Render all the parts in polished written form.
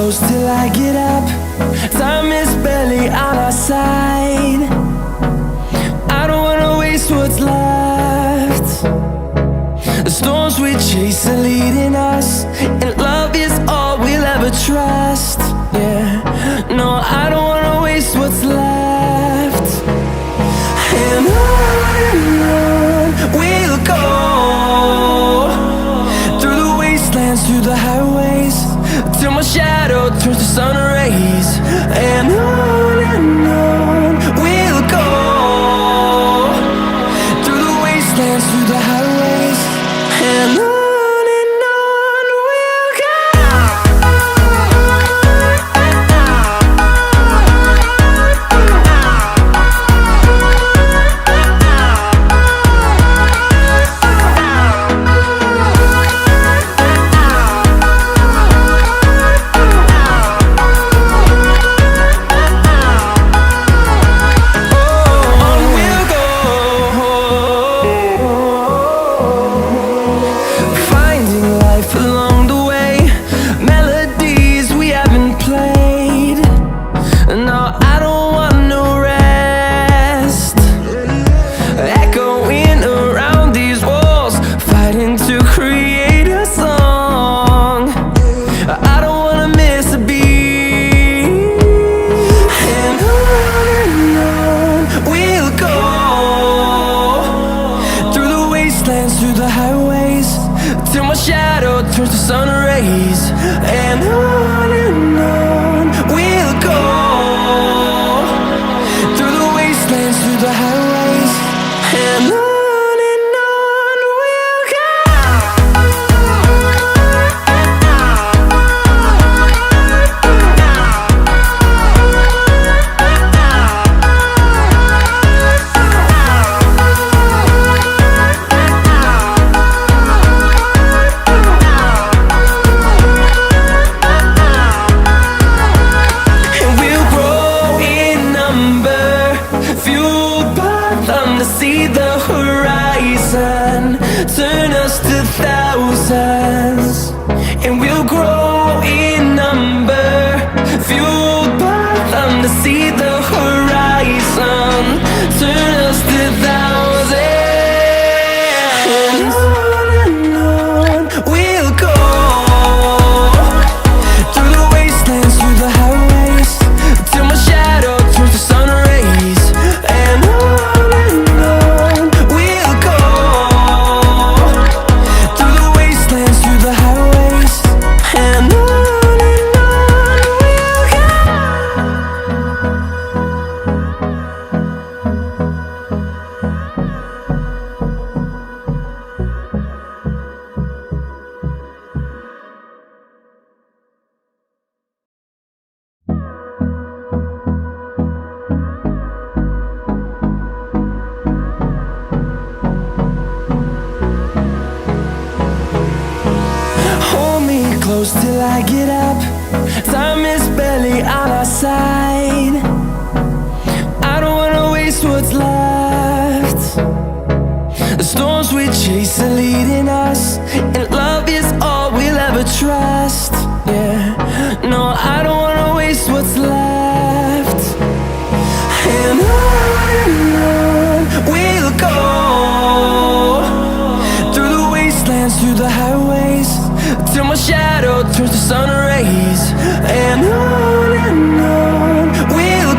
close till I get up. Time is barely on our side. I don't wanna waste what's left. The storms we chase are leading us, and love is all we'll ever trust. Yeah, no, I don't wanna waste what's left. And on we'll go, through the wastelands, through the highways, till my shadow turns to sun rays. And on we'll go, through the wastelands, through the highways, and on. Through the highways, till my shadow turns to sun rays. And on we'll go, through the wastelands, through the highways, and on we'll go. See the horizon turn us to thousands, and we'll grow in number, fueled by them to see the horizon turn us to thousands. And on we'll go, through the wastelands, through the highways, till my shadow turns to sun rays. And close till I get up. Time is barely on our side. I don't wanna waste what's left. The storms we chase are leading us, and love is all we'll ever trust. Yeah, no, I don't wanna waste what's left. And on we'll go, through the wastelands, through the highways, till my shadow turns to sun rays. And on we'll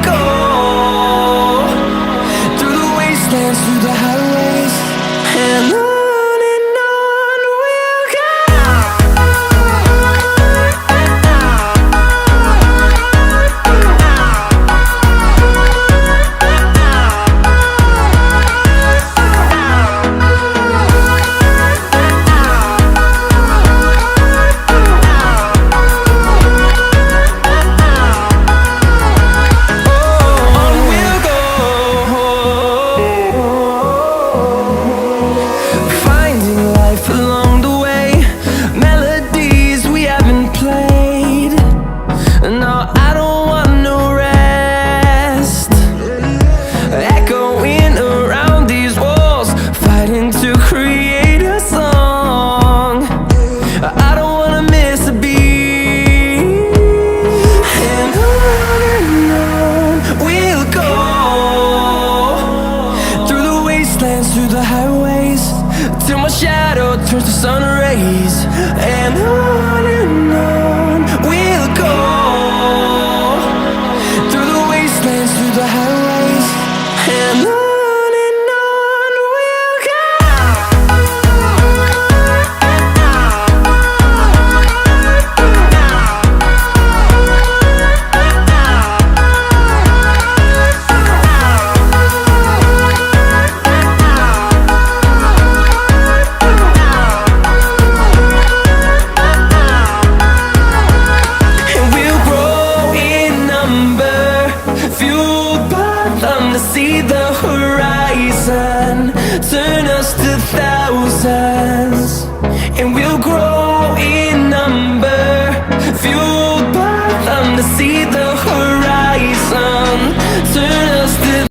fathom to see the horizon, turn us to thousands.